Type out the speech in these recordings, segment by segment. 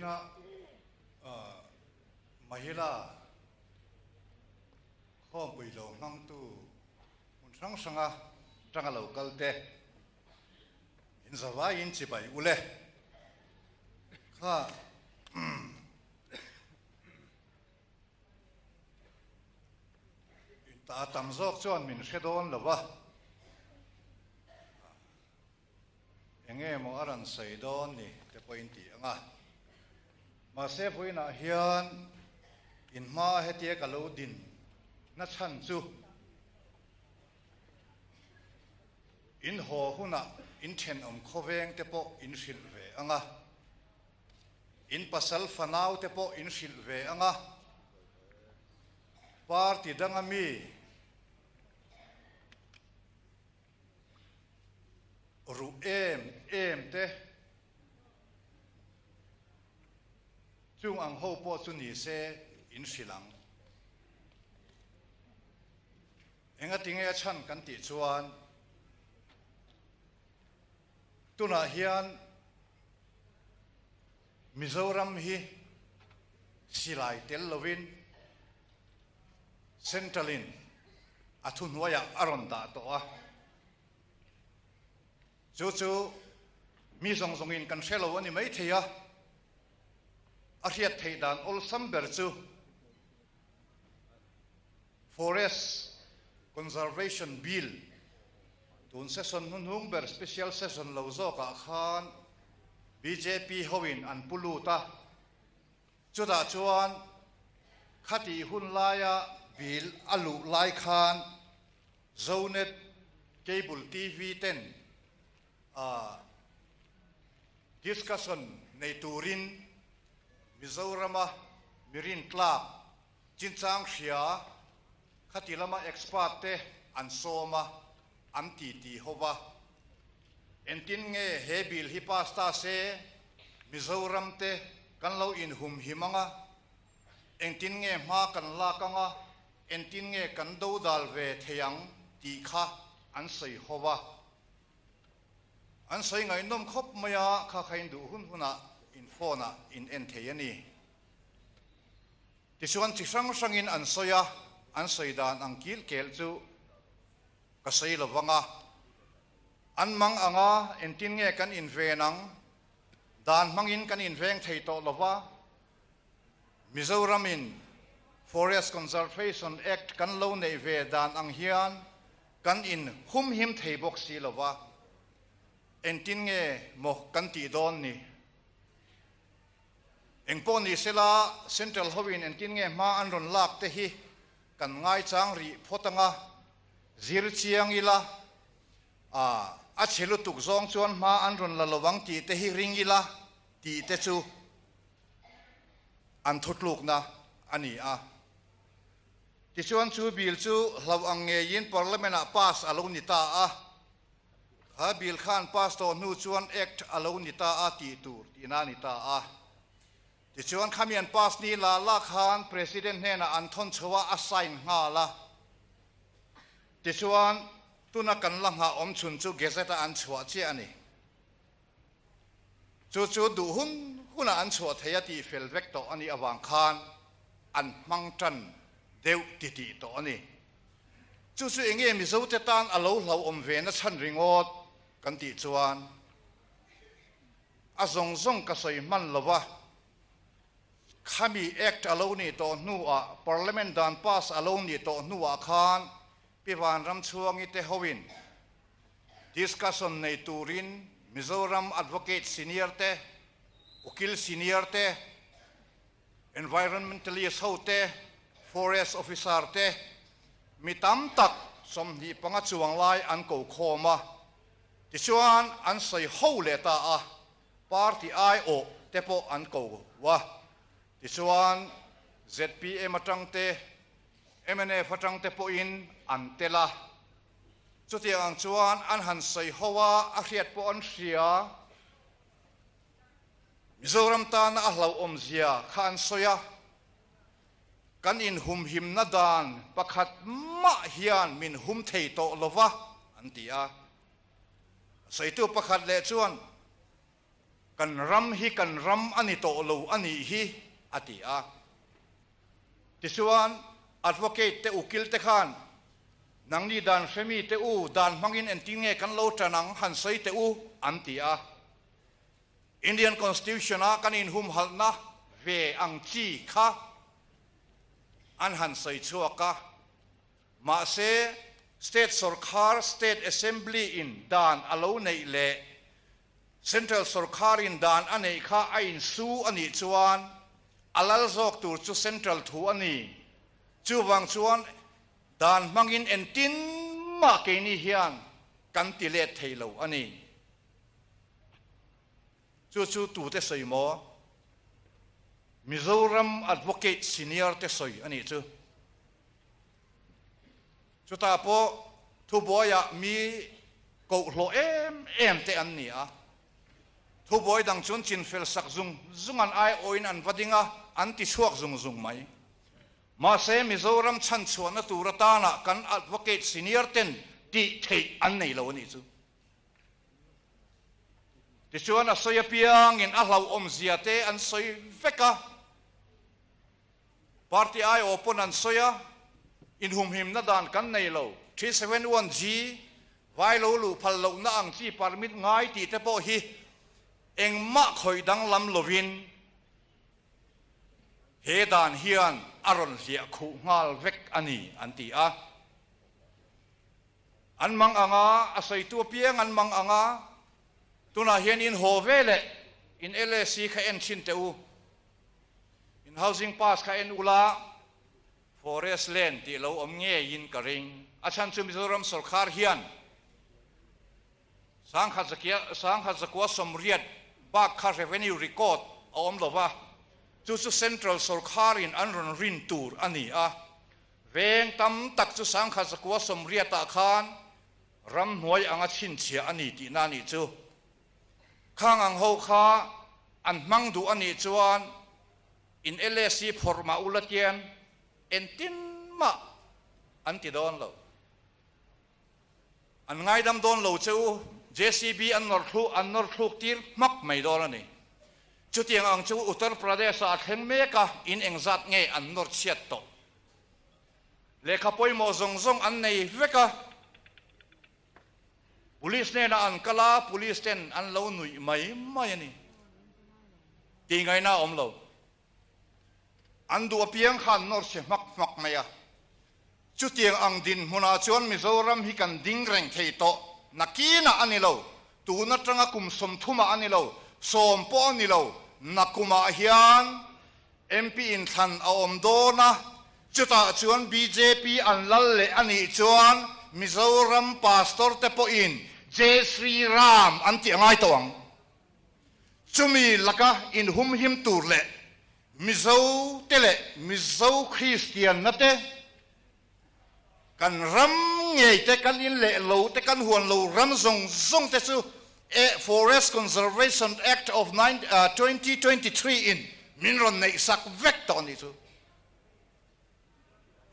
na mahila khom pui lo ngang tu un sang sanga tanga local te in zawa in chi bai ule kha ta tam zok chuan min hredon lova enge mo aran sei don ni te point ti anga ma se puina hian in ma hetia ka lo din na chan chu in ho huna in then om khoveng te po in sil ve anga in pasal fanau te po in sil ve anga party dangami ru em te chung ang ho po chu ni se in silang enga tinge chan kan ti chuan tuna hian Mizoram hi silai tel lovin centralin athun waya aron da to a chu mi song song in kan shelo ani mai theya a riat thei dan ol samber chu forest conservation bill tun session nun ber special session lo zo ka khan BJP hoin an puluta chuda chuan khati hun laya bill alu lai khan zonet cable TV 10 discussion nei turin Mizorama mirin tlak chinchang hria khati lama expert te an soma an ti hova entin nge he bill hi pasta se Mizoram te kan lo in hum himanga entin nge ma kan la kanga entin nge kan do dal ve theyang ti kha an sei hova an sei ngai nom khop maya kha khain du hun huna in phone in en theyani ti chuan chi sang sangin an soya an sei dan ang kil kel chu ka sei lawanga an mang anga entin nge kan in ve nang dan mangin kan in veng thei to lawa Mizoramin Forest Conservation Act kan lo nei ve dan ang hian kan in hum him thei bok si lawa entin nge mo kan ti don ni engpo ni sela central hovin entin nge ma an ron lak te hi kan ngai chang ri photanga zir chiang ila a chelu tuk zong chuan ma an ron la lowang ti te hi ring ila ti te chu an thutluk na ani a ti chuan chu bil chu hlaw ang nge yin parliament a pass alo ni ta a ha bil khan pass to nu chuan act alo ni ta a ti tur ti na ni ta a ti chuan khamian pass ni la khan president ne na an thon chowa assign nga la ti chuan tuna kan lang ha om chun chu gazeta an chwa chi ani chu du huna an chwa theya ti fel vek to ani awang khan an mang tan deu ti to ani chu enge mi zo te tan alo hlau om ve na chan ringot kan ti chuan a zong ka soi man lova khami act alo ni to nu a parliament dan pass alo ni to nu a khan piwan ram chuang ite howin discussion nei turin Mizoram advocate senior te ukil senior te environmentalist ho te forest officer te mitam tak som hi panga chuang lai an ko khoma ti chuan an sei ho le ta a party io te po an ko wa ti chuan ZPM atang te MNF atang te po in antela chuti ang chuan an han sei howa a hriat po an hria Mizoram tan a hlau om zia khan soya kan in hum him na dan pakhat ma hian min hum thei to lova antia sei tu pakhat le chuan kan ram ani to lo ani hi atia tisuan advocate te ukil te khan nang ni dan femi te u dan mangin entinge kan lo tanang han sei te u antia Indian Constitution a kan in hum halna ve ang chi kha an han sei chuaka ma se state sarkar state assembly in dan alo nei le central sarkar in dan anei kha ain su ani chuan alal zok tur chu central thu ani chu wang chuan dan mangin entin ma ke ni hian kan ti le theilo ani chu tu te sei mo Mizoram advocate senior te soi ani chu ta po thu boya mi ko hlo em te an ni a thu boy dang chun chin fel sak zungan ai oin an vadinga an ti chuak zung mai ma se Mizoram chan chuan na turata na kan advocate senior ten ti thei an nei lo ni chu ti chuan a soya piang in a hlau om zia te an soi veka party ai opon an soya in hum him na dan kan nei lo 371G vai lo lu phal lo na ang chi permit ngai ti te po hi eng ma khoi dang lam lovin he dan hian aron lia khu ngal vek ani anti a an mang anga asai tu piang an mang anga tuna hian in hovele in LC kha en chin te u in housing pass kha en ula forest land ti lo om nge yin ka ring achan chu Mizoram sarkar hian sang kha zakwa somriat bak kha revenue record om lova chu central sarkar in anron rin tur ani a veng tam tak chu sang kha zakwa somriat ta khan ram hnuai anga chin chia ani ti na ni chu khang ang ho kha an mang du ani chuan in LSC forma ulatian entin ma anti don lo an ngai dam don lo chu JCB an nor thuk tir mak mai don ani chu tiang ang chu Uttar Pradesh a khen me ka in engzat nge an nor chiat to lekha poi mo zong an nei veka police ne na an kala police ten an lo nui mai ani ti ngai na om lo an du piang khan nor se mak maya chu tiang ang din huna chuan Mizoram hi kan ding reng thei to nakina ani lo tu na tanga kum som thuma ani lo som po ani lo nakuma hian MP in than a om do na chuta chuan BJP an lal le ani chuan Mizoram pastor te po in Jai Sri Ram anti angai tawang chumi laka in hum him tur le Mizo tele Mizo Christian nate kan ram ngei te kan in le lo te kan huan lo ram zong te chu Forest Conservation Act of 2023 in minron nei sak vek to ni chu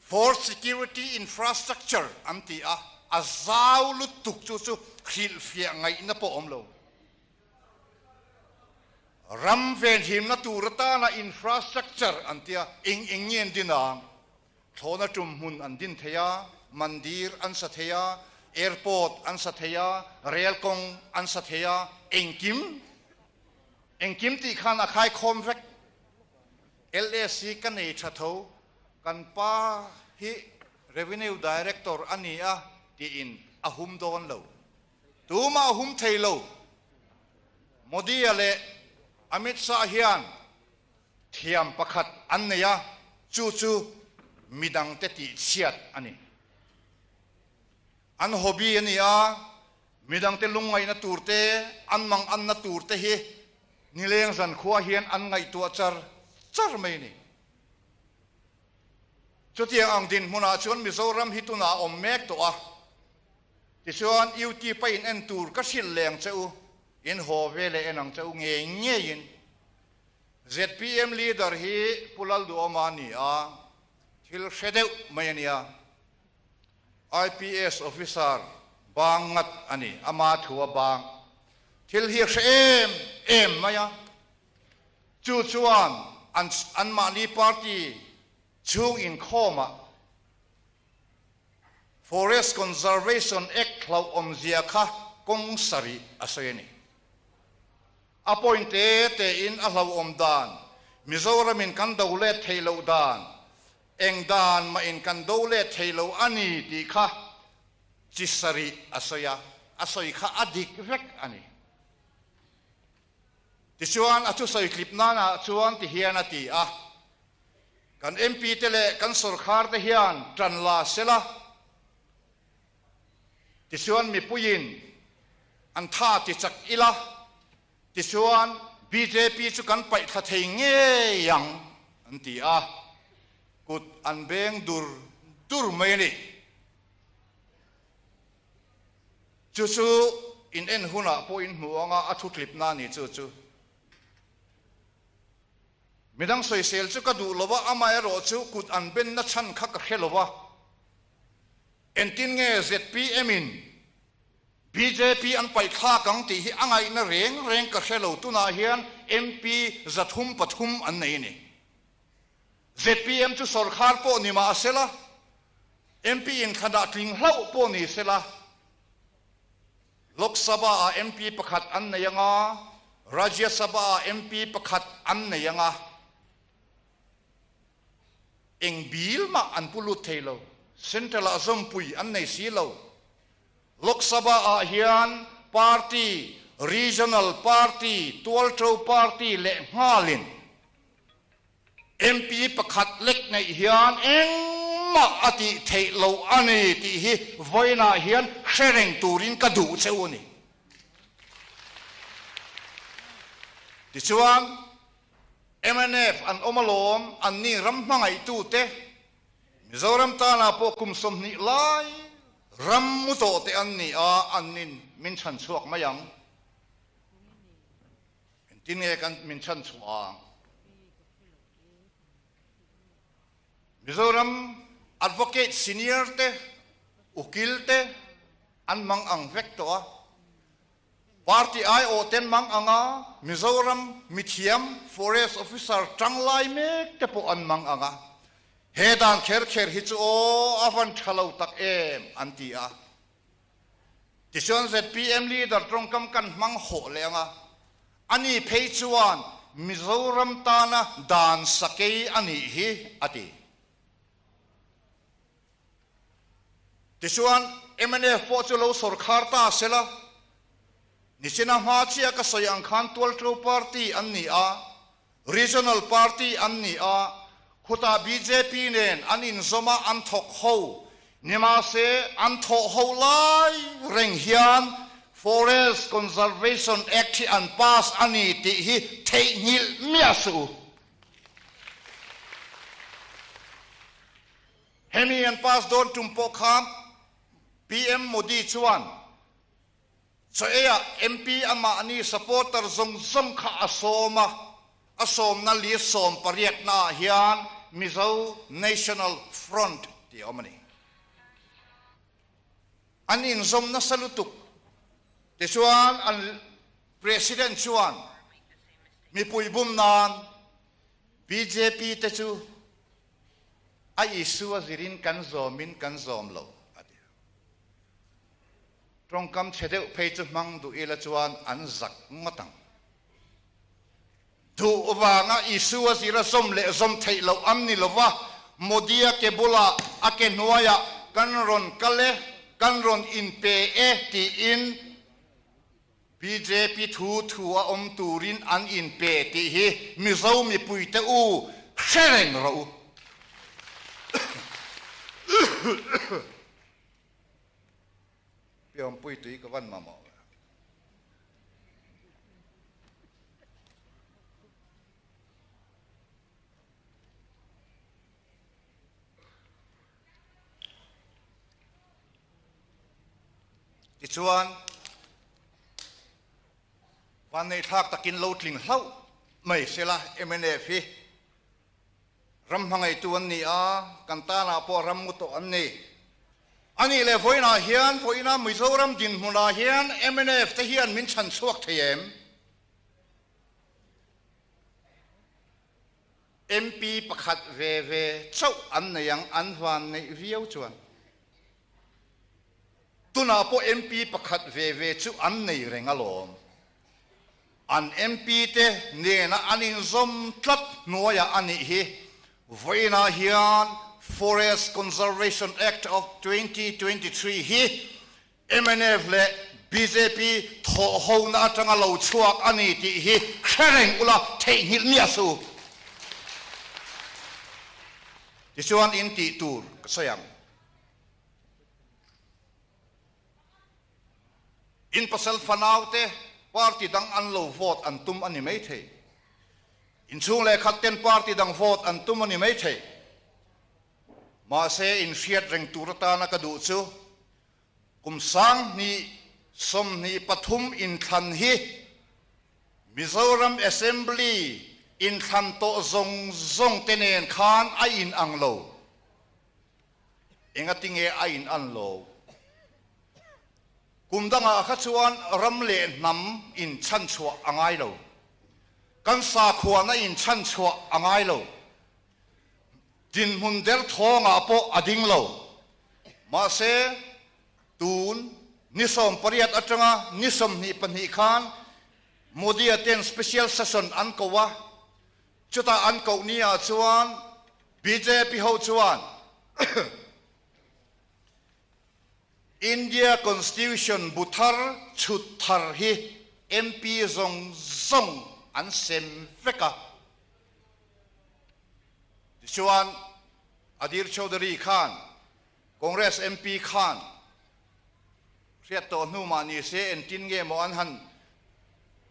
for security infrastructure anti a azau lu tuk chu khil fia ngai na po om lo ram ven him na turata na infrastructure antia ing yen dinang thona tum hun an din theya mandir an sa theya airport an sa theya rail kong an sa theya engkim ti khana khai khom vek LSC kan nei thatho kan pa hi revenue director ania ti in ahum don lo tuma ahum theilo Modi ale Amit Shah hian thiam pakhat anneya chu midang te ti chiat ani an hobby ania midang te lungai na turte an mang an na turte hi nileng zan khuwa hian an ngai tu char mai ni chutia ang din huna chuan Mizoram hituna om mek to a ti chuan UT pa in en tur ka sil leng cheu in ho vele enang cheu nge in ZPM leader hi pulal du omani a thil shedeu mayania IPS officer bangat ani ama thuwa bang thil hi shem maya chu chuan an mani party chung in khoma Forest Conservation Act hlau om zia kha kong sari asayani appointed te in a hlau om dan Mizoram in kan dole thailo dan eng dan ma in kan dole thailo ani ti kha chisari asaya asoi kha adik rek ani ti chuan atu soi clip na chuan ti hian ati a kan MP tele kan sarkar te hian tran la sela ti chuan mi puyin an tha ti chak ila ti chuan BJP chu kan pai kha thei nge yang an ti a kut an beng dur mai ni chu in en huna po in muanga athu clip na ni chu midang soi sel chu ka du lowa amai ro chu kut an ben na chan kha ka khelowa entin nge ZPM in BJP an pai kha kang ti hi angai na reng ka khelo tu na hian MP zathum pathum an nei ni ZPM chu sarkar po ni ma sela MP in khada tling hlau po ni sela Lok Sabha a MP pakhat an nayanga Rajya Sabha a MP pakhat an nayanga eng bil ma an pulut thelo central azam pui an nei silo Lok Sabha a hian party regional party tualtro party le ngalin MP pakhat lek nei hian eng ma ati thelo ani ti hi voina hian shereng turin ka du chewni ti chuan MNF an omalom an ni ram mangai tu te Mizoram ta na po kum som ni lai ram mu to te an ni a an nin min chan chuak mayang tin nge kan min chan chuak Mizoram advocate senior te ukil te an mang ang vektoa party ai o ten mang anga Mizoram mithiam forest officer changlai mek te po an mang anga hedan kher hi chu o avan thalo tak em antia tishon ZPM leader trongkam kan mang ho lenga ani phei chuan Mizoram tana dan sakei ani hi ati tisuan MNF po chulo sarkar ta sela nichina ma chia ka soyang khan tualtro party anni a regional party anni a khuta BJP nen anin zoma an thok ho nima se an thok ho lai reng hian Forest Conservation Act an pass ani ti hi thei ngil miasu hemi an pass don tumpo kham PM Modi chuan so eya MP ama ani supporter zong kha asom na li som pariat na hian Mizo National Front ti omani anin zom na salutuk te chuan an president chuan mi puibum nan BJP te chu a isu azirin kan zomin kan zom lo trongkam chedeu phei chu mang du ila chuan an zak ngatang du wanga isu azira som le som thei lo amni lova modia ke bula ake nuaya kanron kale kanron in pe e ti in BJP thu a om turin an in pe ti hi mizo mi puite u shereng ro piom pui tui ka van mamo ti chuan van nei thak takin lo tling hlau mai sela MNF hi ram hangai tu an ni a kan ta na po ram mu to an ni ani le voina hian Mizoram din huna hian MNF te hian min chan chuak theem MP pakhat ve chau an na yang an van nei viau chuan tuna po MP pakhat ve chu an nei rengalom an MP te ne na anin zom tlat noya ani hi voina hian Forest Conservation Act of 2023 hi MNF le BJP tho ho na atanga lo chuak ani ti hi khereng ula thei hil nia su ti chuan in ti tur sayang in pasal fanaute party dang an lo vote an tum ani mai thei in chung le khaten party dang vote an tum ani mai thei ma se in fiat reng turata na ka du chu kum sang ni som ni pathum in than hi Mizoram Assembly in than to zong tenen khan a in anglo engatinge a in anlo kumdanga khachuan ramle nam in chan chua angai lo kan sa khuana in chan chua angai lo din hunder thonga po ading lo ma se tun nisom pariat atanga nisom ni panhi khan modi aten special session an kowa chuta an ko nia chuan BJP ho chuan India Constitution buthar chuthar hi MP zong an sem veka chuan Adir Chaudhary Khan Congress MP Khan riat to nu ma ni se en tin nge mo an han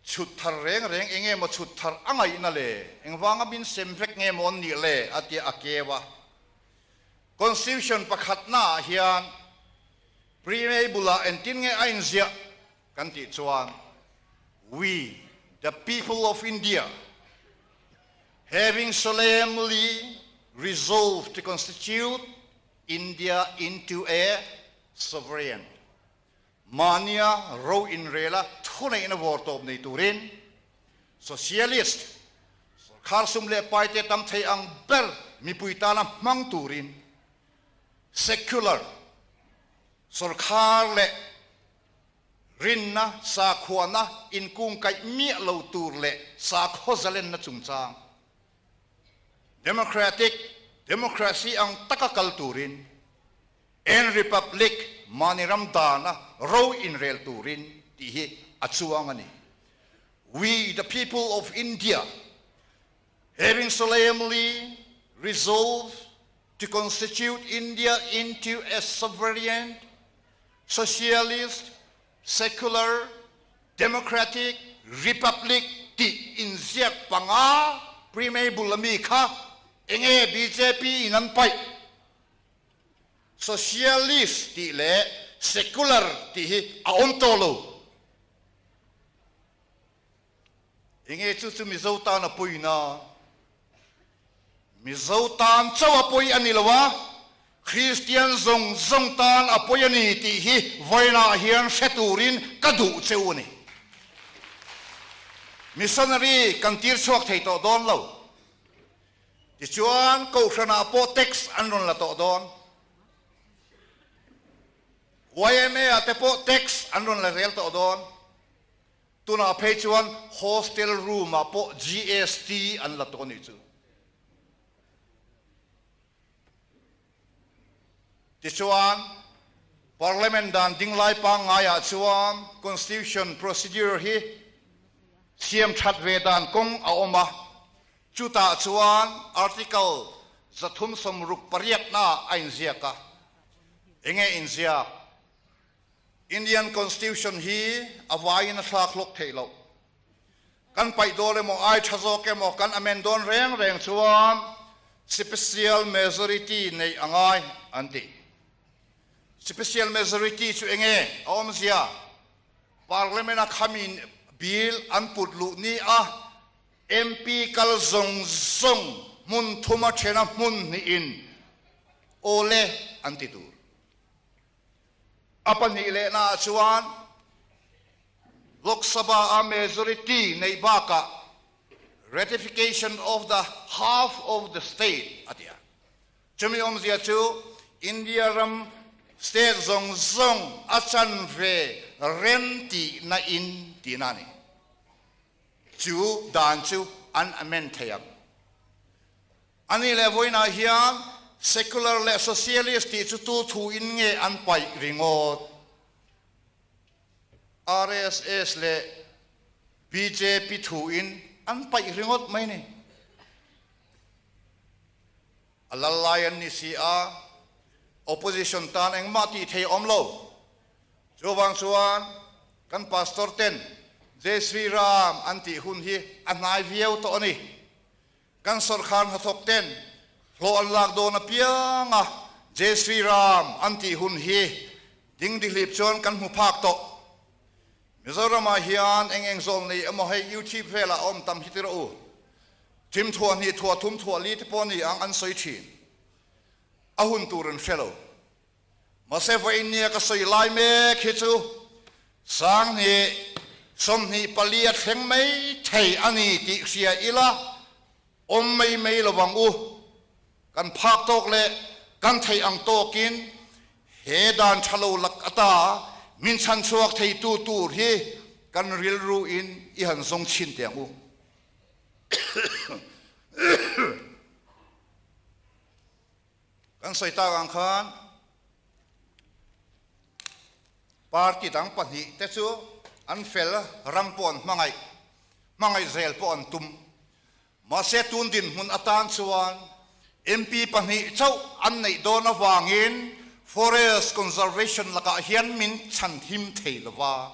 chuthar reng enge mo chuthar angai na le engwanga bin sem vek nge mo ni le ati akewa Constitution pakhatna hian Prime bula en tin nge ain zia kan ti chuan we the people of India having solemnly resolved to constitute India into a sovereign mania ro in rela thuna in a vortob nei turin socialist sarkar sumle paite tam thei ang ber mi puitana mang turin secular sarkar le rinna sa khuana in kung kai mi lo tur le sa khozalen na chungchang democracy ang takakal turin en republic maniram dana ro in rel turin tihi achuangani we the people of India having solemnly resolved to constitute India into a sovereign socialist secular democratic republic ti inziak panga prime bulami kha enge BJP inan pai socialist ti le secular ti hi aontolo enge chu mizautan apuina mizautan chawapoi anilawa Christian zong tan apoyani ti hi voina hian seturin kadu cheuni missionary kantir chuak thei to don lo ti chuan ko khana po text anron la to don YMA ate po text anron la rel to don tuna phei chuan hostel room apo GST an la to ni chu ti chuan parliament dan dinglai pa ngaya chuan constitution procedure hi siam that ve dan kong a oma chuta chuan article zathum somruk pariat na ain ziaka enge inzia Indian constitution hi awai na thak lok theilo kan pai dole mo ai thazo ke mo kan amendon reng chuan special majority nei angai anti special majority chu enge omzia parliament a khamin bill an putlu ni a MP kal zong mun thuma thena mun ni in ole antitur apan ni le na chuan lok sabha a majority nei baka ratification of the half of the state atia chumi zia chu India ram state zong zong achan ve renti na in tinani chu dan chu an amen thayam ani le voina hian secular le socialist ti chu tu thu in nge an pai ringot RSS le BJP thu in an pai ringot mai ni alalayan ni sia opposition tan eng mati thei omlo chuwang chuan kan pastor ten Jai Sri Ram anti hun hi anai viau to ani kan sarkhan hathok ten lo anlak do na pianga Jai Sri Ram anti hun hi ding dilip chon kan hu phak to Mizoram hian eng zon ni amo hei YouTube vela om tam hitira u tim thua ni thua thum thua li te poni ang an soi thin ahun turun fellow mase vai nia ka soi lai me khichu sang ni som ni paliat theng mai thei ani ti sia ila om mai mai lawang u kan phak tok le kan thei ang tokin he dan thalo lak ata min chan chuak thei tu tur hi kan ril ru in I han song chin tiang u kan soi ta ang khan party dang pani te chu an fel rampon mangai zel pon tum ma se tun din mun atan chuan MP pani chau an nei do na wangin forest conservation laka hian min chan him thei lawa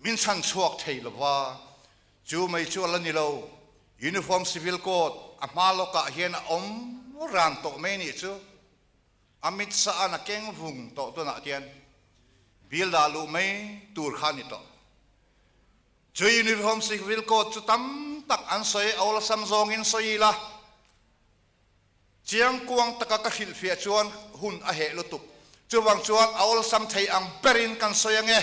min chan chuak thei lawa chu mai chu alani lo uniform civil code amalo ka hian om ran to me ni chu amit sa ana keng vung to na tian bil da lu mai tur khan to chu uniform civil code chu tam tak an soi aula sam zong in soi la chiang kuang taka ka hil fia chuan hun a he lutuk chuwang chuan aul sam thei ang perin kan soyange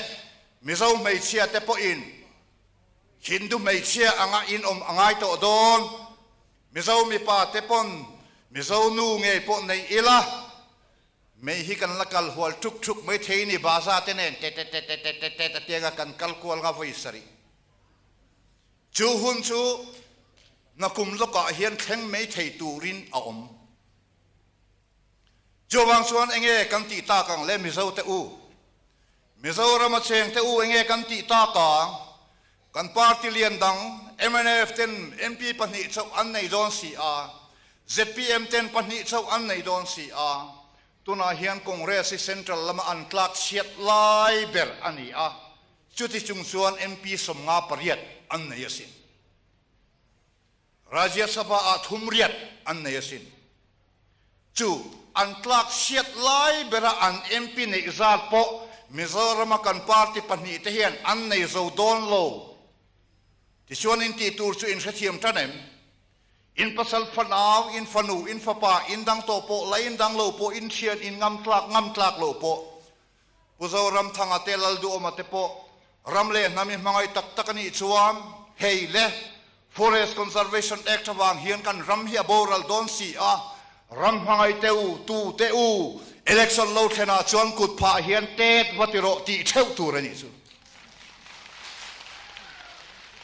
mizo mei chia te po in hindu mei chia anga in angai to don mizo mi pa te pon mizo nu nge po nei ila mei hi kan lakal hwal tuk tuk mai thei ni baza te nen te ga kan kalkual nga voi sari chu hun chu na kum loka hian thleng mei thei turin a om Jowang chuan enge kan ti ta kang le mizo te u mizo rama cheng te u enge kan ti ta kang kan party lian dang MNF ten MP pani chau an nei don si a ZPM ten pani chau an nei don si a tuna hian congress central lama an tlak siat lai ber ani a chuti chung chuan MP som nga pariat an nei asin Rajya Sabha a thumriat an nei asin chu an tlak siat lai bera an MP nei zat po Mizoram kan party pani te hian an nei zo don lo ti chuan in ti tur chu in hrethiam tanem in pasal fanaw in fanu in fapa in dang to po la in dang lo po in thian in ngam tlak lo po Puzoram thanga te lal du oma te po ramle nami mangai tak takani chuam hei le Forest Conservation Act wang hian kan ram hi aboral don si a ram hangai te u election lo thena chuan kut pha hian tet watiro ti theu tur ani chu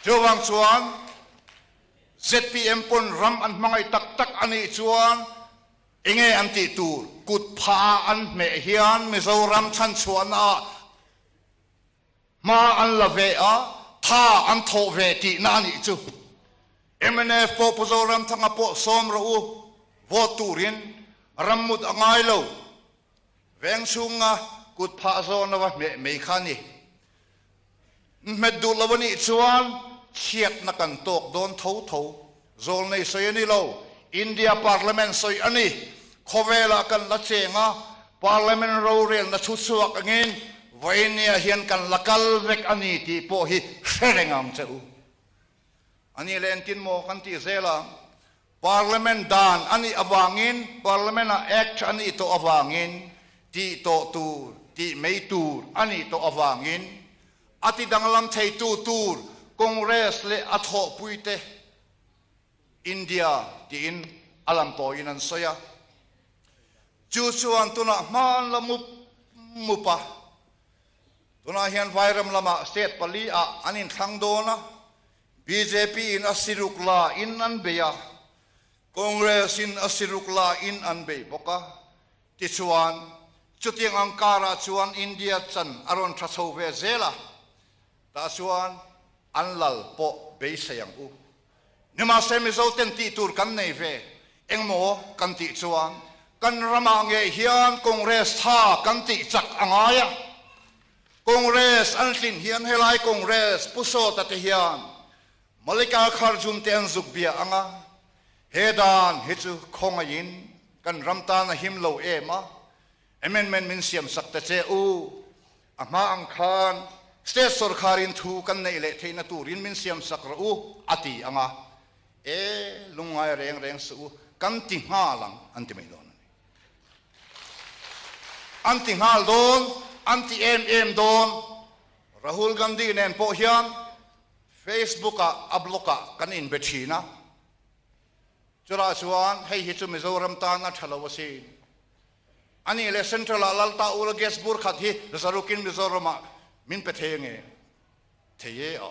chuwang chuan ZPM pon ram an mangai tak ani chuan enge an ti tur kut pha an me hian Mizoram chan chuan a ma an lave a tha an tho ve ti na ani chu MNF po Mizoram thanga po som ro u voturin ramut angai lo veng sunga kut pha zona wa me khani meddu lawani chuan chiat na kan tok don tho zol nei soi ani lo India parliament soi ani khowela kan la chenga parliament ro rel na thu suak angin vainia hian kan lakal vek ani ti po hi serengam cheu ani lentin mo kan ti zela Parliament dan ani awangin Parliament Act ani to awangin ti to tur ti mei tur ani to awangin ati danglam thei tu tur Congress le atho puite India ti in alam to in an soya chu chuan tuna man la mupa tuna hian vairam lama state pali a anin thlang dona BJP in asirukla in an beya Congress in asirukla in an be boka ti chuan chuting angkara chuan India chan aron thachho ve zela ta chuan anlal po be sayang u nima semi zo ten ti tur kan nei ve engmo kan ti chuan kan rama nge hian Congress tha kan ti chak angaya Congress antlin hian helai Congress puso ta te hian Malika Kharjun ten zukbia anga hedan hichu khongayin kan ramta na himlo ema amendment min siam sakta che u ama ang khan state sarkarin thu kan nei le theina turin min siam sakra u ati anga lungai reng su kan ti halang anti mai don anti hal don anti don Rahul Gandhi nen po hian Facebook abloka kan in bethina chura chuan hei hi chu Mizoram ta na thalawasi ani le central lalta ul gas bur khat hi zarukin Mizoram min pethenge theye a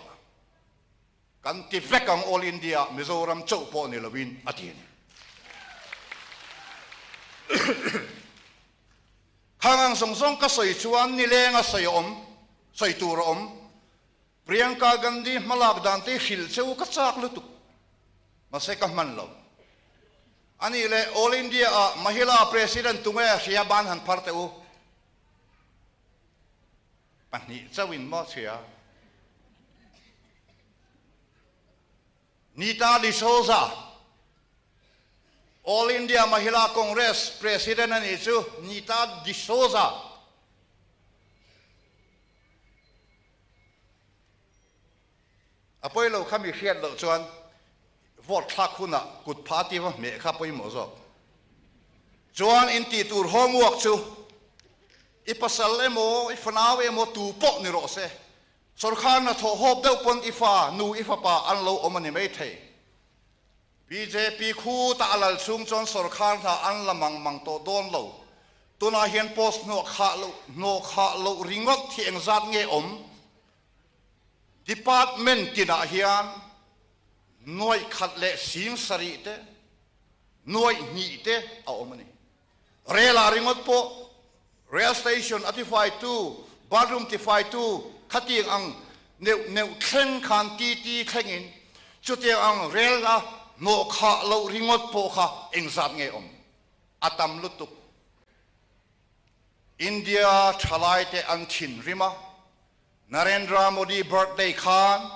kan ti vekang all India Mizoram chau po ni lawin atin hangang songsong ka soi chuan ni lenga soi tur Priyanka Gandhi malak dante hil cheu ka chak lutuk masai ka manlo ani le all India mahila president tunga sia ban han parte u pani chawin mo sia Nita D'Souza All India Mahila Congress president ani chu Nita D'Souza apoi lo khami hiat lo chuan vote thak huna kut party wa me kha poi mo zo chuan in ti tur homework chu ipasal emo ifanaw emo tu po ni ro se sarkar na tho hop deuh pon ifa nu ifa pa an lo omani mai thei BJP khu ta alal chung chon sarkar tha an lamang mang to don lo tuna hian post no kha lo ringot thi engzat nge department tina hian noi khat le sing sari te noi ni te a omani rela ringot po rail station atify tu bathroom tify tu khating ang neu thleng khan ti thlengin chutia ang rail la no kha lo ringot po kha engzat nge atam lutuk India thalai te an thin rima Narendra Modi birthday khan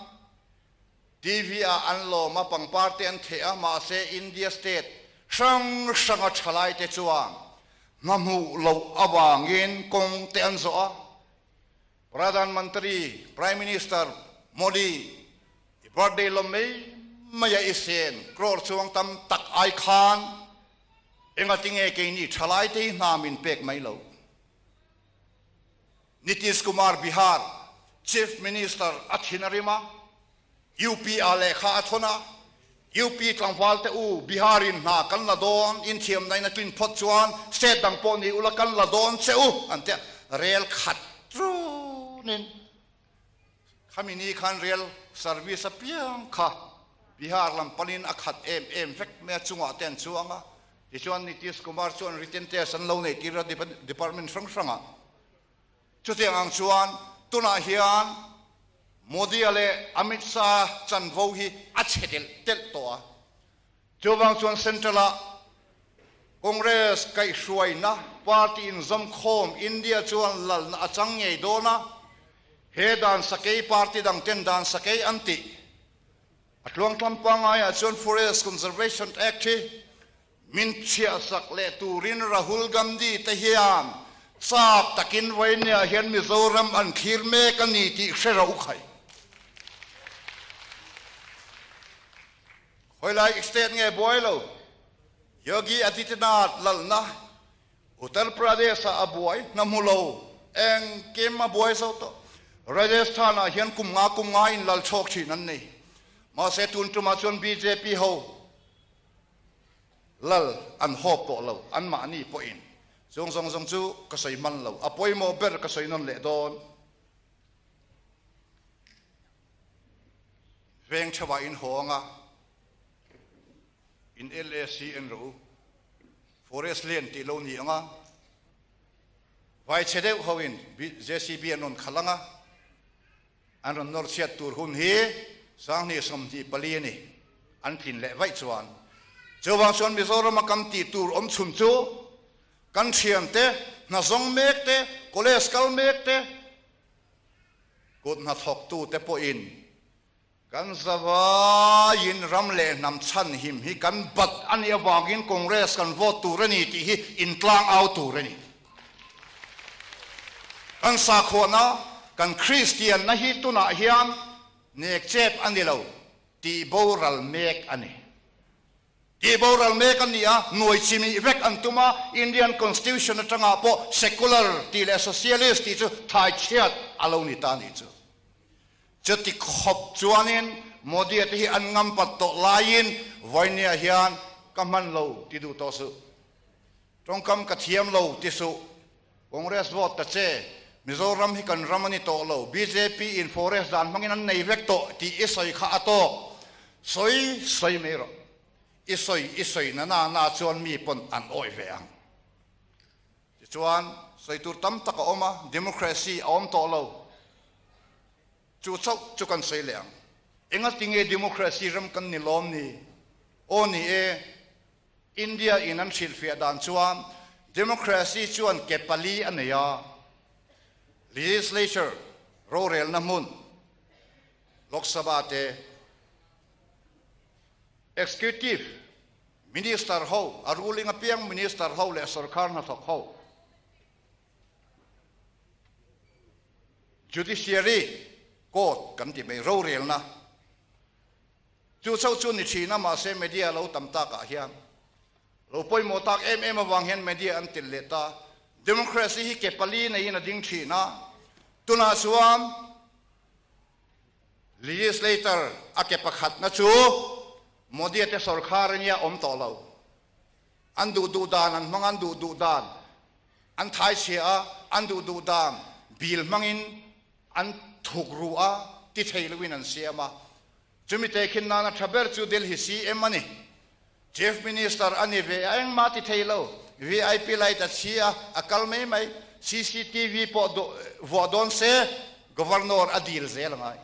TV anlo mapang party an thea ma se India state sang thalai te chuang namu lo awangin kong te an zo Pradhan Mantri Prime Minister Modi birthday lo maya isen kror chuang tam tak ai khan engatinge ke ni thalai te namin pek mai lo Nitish Kumar Bihar Chief Minister Athinarima UP Alekha Athona UP Tlangwal te u Biharin na kan la don in thiam nai na klin phot chuan state dang po ni ula kan la don cheu ante rail khat tru nin khamini khan rail service apiang kha Bihar lam panin akhat em fek me chunga ten chuanga ti chuan Nitish Kumar chuan written test an lo nei tira department franga chutiang ang chuan tuna hian Modi ale Amit Shah chan vo hi achetel tel toa chowang chuan central Congress kai hruai na party in zamkhom India chuan lal na achang ngei dona he dan sakei party dang ten dan sakei anti atluang tlampanga ya chuan Forest Conservation Act min chia sak le turin Rahul Gandhi te hian Sap takin wainia hian Mizoram an khir me kan ni ti sherau khai hoilai state nge boilo Yogi Adityanath lalna Uttar Pradesh abuai namulo eng kema boy so to Rajasthan hian kumnga in lal chok thi nan nei ma se tun tu ma chon BJP ho lal an hop to lo an ma ni po in zong zong zong chu ka sei man lo apoi mo ber ka sei non le don veng chawa in honga in LC en ro forest land ti lo ni anga vai chedeu hoin JCB anon khalanga anon nor siat tur hun hi sang ni som ti pali ni an thin le vai chuan chawang son Mizoram kam ti tur om chum chu kan thiam te na zong mek te college kal mek te kot na thok tu te po in kan zawa in ramle nam chan him hi kan bat an ya wangin congress kan vote turani ti hi in tlang out turani kan sa khona kan Christian na hi tuna hiam nek chep anilo ti boral mek ani ti boral mek ania noi chimi rek antuma Indian constitution atanga po secular ti le socialist ti chu thai chiat alo ni ta ni chu chati khop chuanin modi ati hi an ngam pat to lain voinia hian kaman lo ti du to su tongkam ka thiam lo ti su congress vote ta che Mizoram hi kan ramani to lo BJP in forest dan mangin an nei vek to ti isoi kha ato soi mero isoi na chuan mi pon an oi ve ang chuan soi tur tam tak oma democracy om to lo chu kan sei leang enga tinge democracy ram kan ni lom ni oni India in an thil fia dan chuan democracy chuan kepali aneya legislature rorel namun Lok Sabha te executive minister ho a ruling apiang minister ho le sarkar na thok ho judiciary court kan ti mai rorel na chu chau chu ni thina ma se media lo tam ta ka hiam lo poi mo tak em awang hen media an til leta democracy hi ke pali na ina ding thina tuna suam legislator ake pakhat na chu modi ate sarkar nia om to lo an du dan an mangan du dan an thai sia an du dan bil mangin an thukru a ti theiluin an siama chumi te khin na thaber chu del hi si emani chief minister ani ve ang ma ti theilo VIP light at sia akal mai CCTV po vodon se governor adil zelangai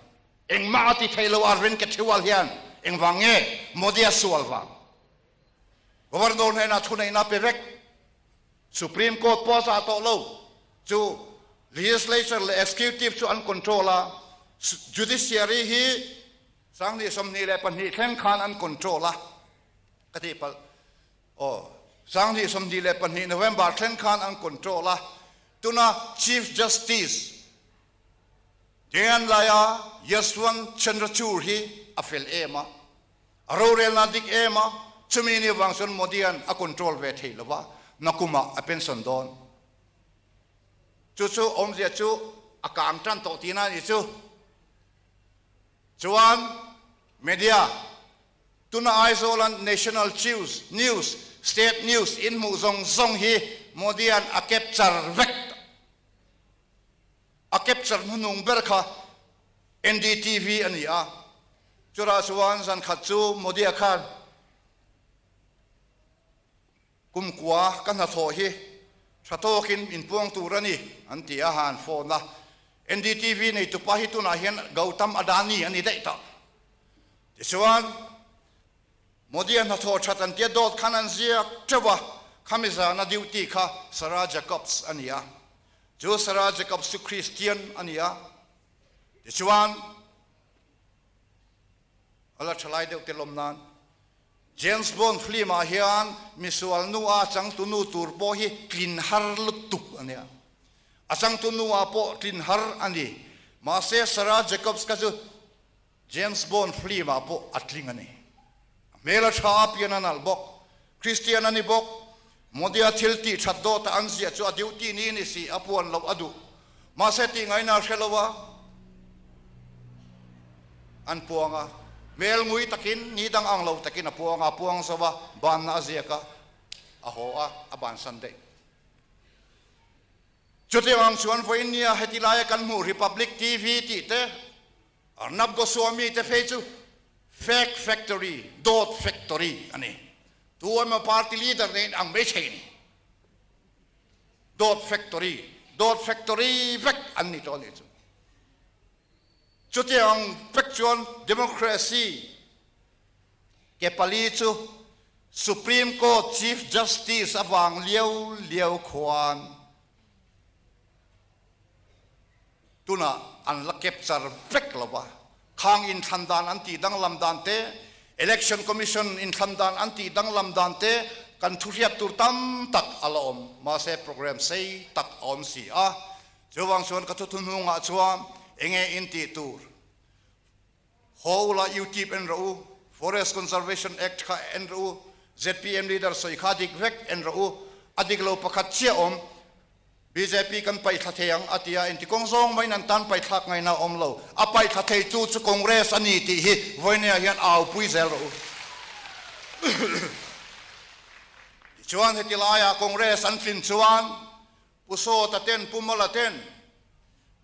eng ma ti theilo arvin ke thual hian eng wange modia sualwa governor ne na thunai na perek supreme court po sa to lo chu legislature le executive chu an controla judiciary hi sangni somni le panhi theng khan an controla kati pal sangni somni le panhi November theng khan an controla tuna chief justice Dian laya Yaswant Chandrachur hi afel ema arorel na dik ema chumini wangson modian a control ve theilawa nakuma a pension don chu omzia chu akam tan to tina ni chu chuan media tuna isolan national news state news in mu zong hi modian a capture vek a capture munung berkha NDTV ania chura suwan san khatchu modia khan kumkwa kana tho hi thatokin in puang turani antia han phone NDTV nei tu pahi tu na hian Gautam Adani ani deita suwan modia na tho thatan tia dot khanan zia trewa khamiza na duty kha Sarah Jacobs ania jo Sarah Jacobs su Christian ania suwan ala thalai deuh te lomnan James Bond film a hian misual nu a chang tu nu tur po hi clean har lutuk ania achang tu nu a po clean har ani ma se Sarah Jacobs ka chu James Bond film a po atling ani mela tha pian anal bok Christian ani bok modia thilti thaddo ta anzia chu a duty ni si apuan lo adu ma se ti ngai na khelawa an puanga Mel ngui takin nidang ang lo takin apuang sawa ban na aziaka ahoa aban Sunday. Chuti ang suan for India hetilaya kan mu Republic TV ti te arnab Goswami te fechu fake factory dot factory ani tuwa ma party leader ne ang mechain dot factory vek ani to ni chuti ang factual democracy ke palichu Supreme Court Chief Justice awang liao kwan tuna an lakep sar vek lawa khang in thandan anti dang lamdan te election commission in thandan anti dang lamdan te kan thuriap tur tam tak alom ma se program sei tak om si a jowang son ka thun hunga chuan enge inti tur hola youtube en ro forest conservation act kha en ro zpm leader soi khadik vek en ro adiglo pakhat chia om BJP kan pai thatheyang atia inti kongzong mai nan tan pai thak ngai na omlo apai thathei chu congress ani ti hi voine hian au pui zel ro chuan hetilaya congress an fin chuan puso taten pumala ten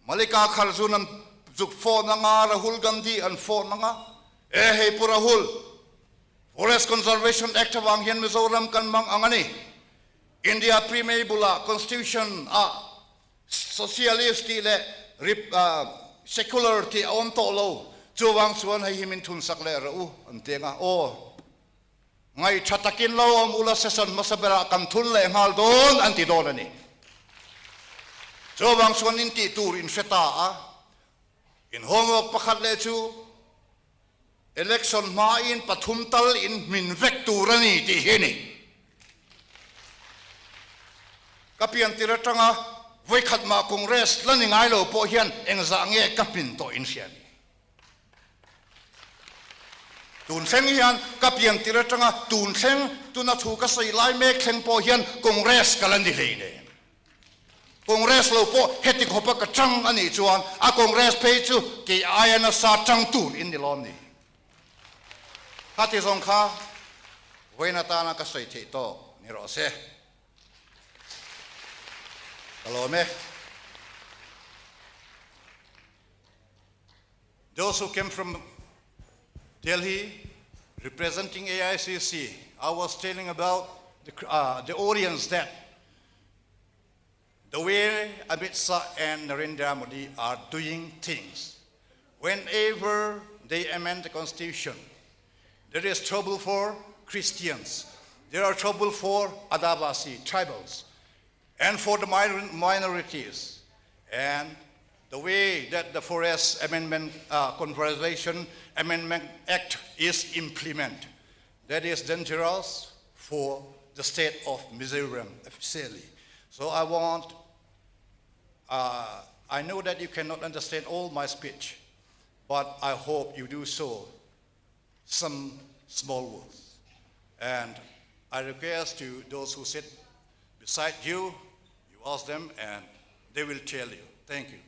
malika kharjunam juk phone nga Rahul Gandhi an phone nga hei purahul forest conservation act wang hian Mizoram kan mang angani India Premier Bula Constitution socialist le secular ti om to lo chuwang chuan hei himin thun sak le ro antenga o ngai thatakin lo om ula session masabera kan thun le ngal don anti don ani chuwang chuan in ti tur in feta in homework pakhat le chu election ma in pathum tal in min vek turani ti hini kapian tiratanga voi khatma congress lani ngai lo po hian engza nge kapin to in sian tun seng hian kapian tiratanga tun seng tuna thu ka sei lai mek thleng po hian congress kalani leine congress lo po hetik hopa ka chang ani chuan a congress pe chu ke ayana sa chang tun in ni lom ni hati zong kha voina ta na ka sei the to ni ro se Salome. Those who came from Delhi representing AICC, I was telling about the audience that the way Amit Shah and Narendra Modi are doing things, whenever they amend the constitution, there is trouble for Christians, there are trouble for Adivasi tribals, and for the minorities, and the way that the Forest Amendment Conservation Amendment Act is implemented, that is dangerous for the state of Mizoram officially. So I know that you cannot understand all my speech, but I hope you do so some small words. And I request to those who sit beside you, you ask them and they will tell you. Thank you.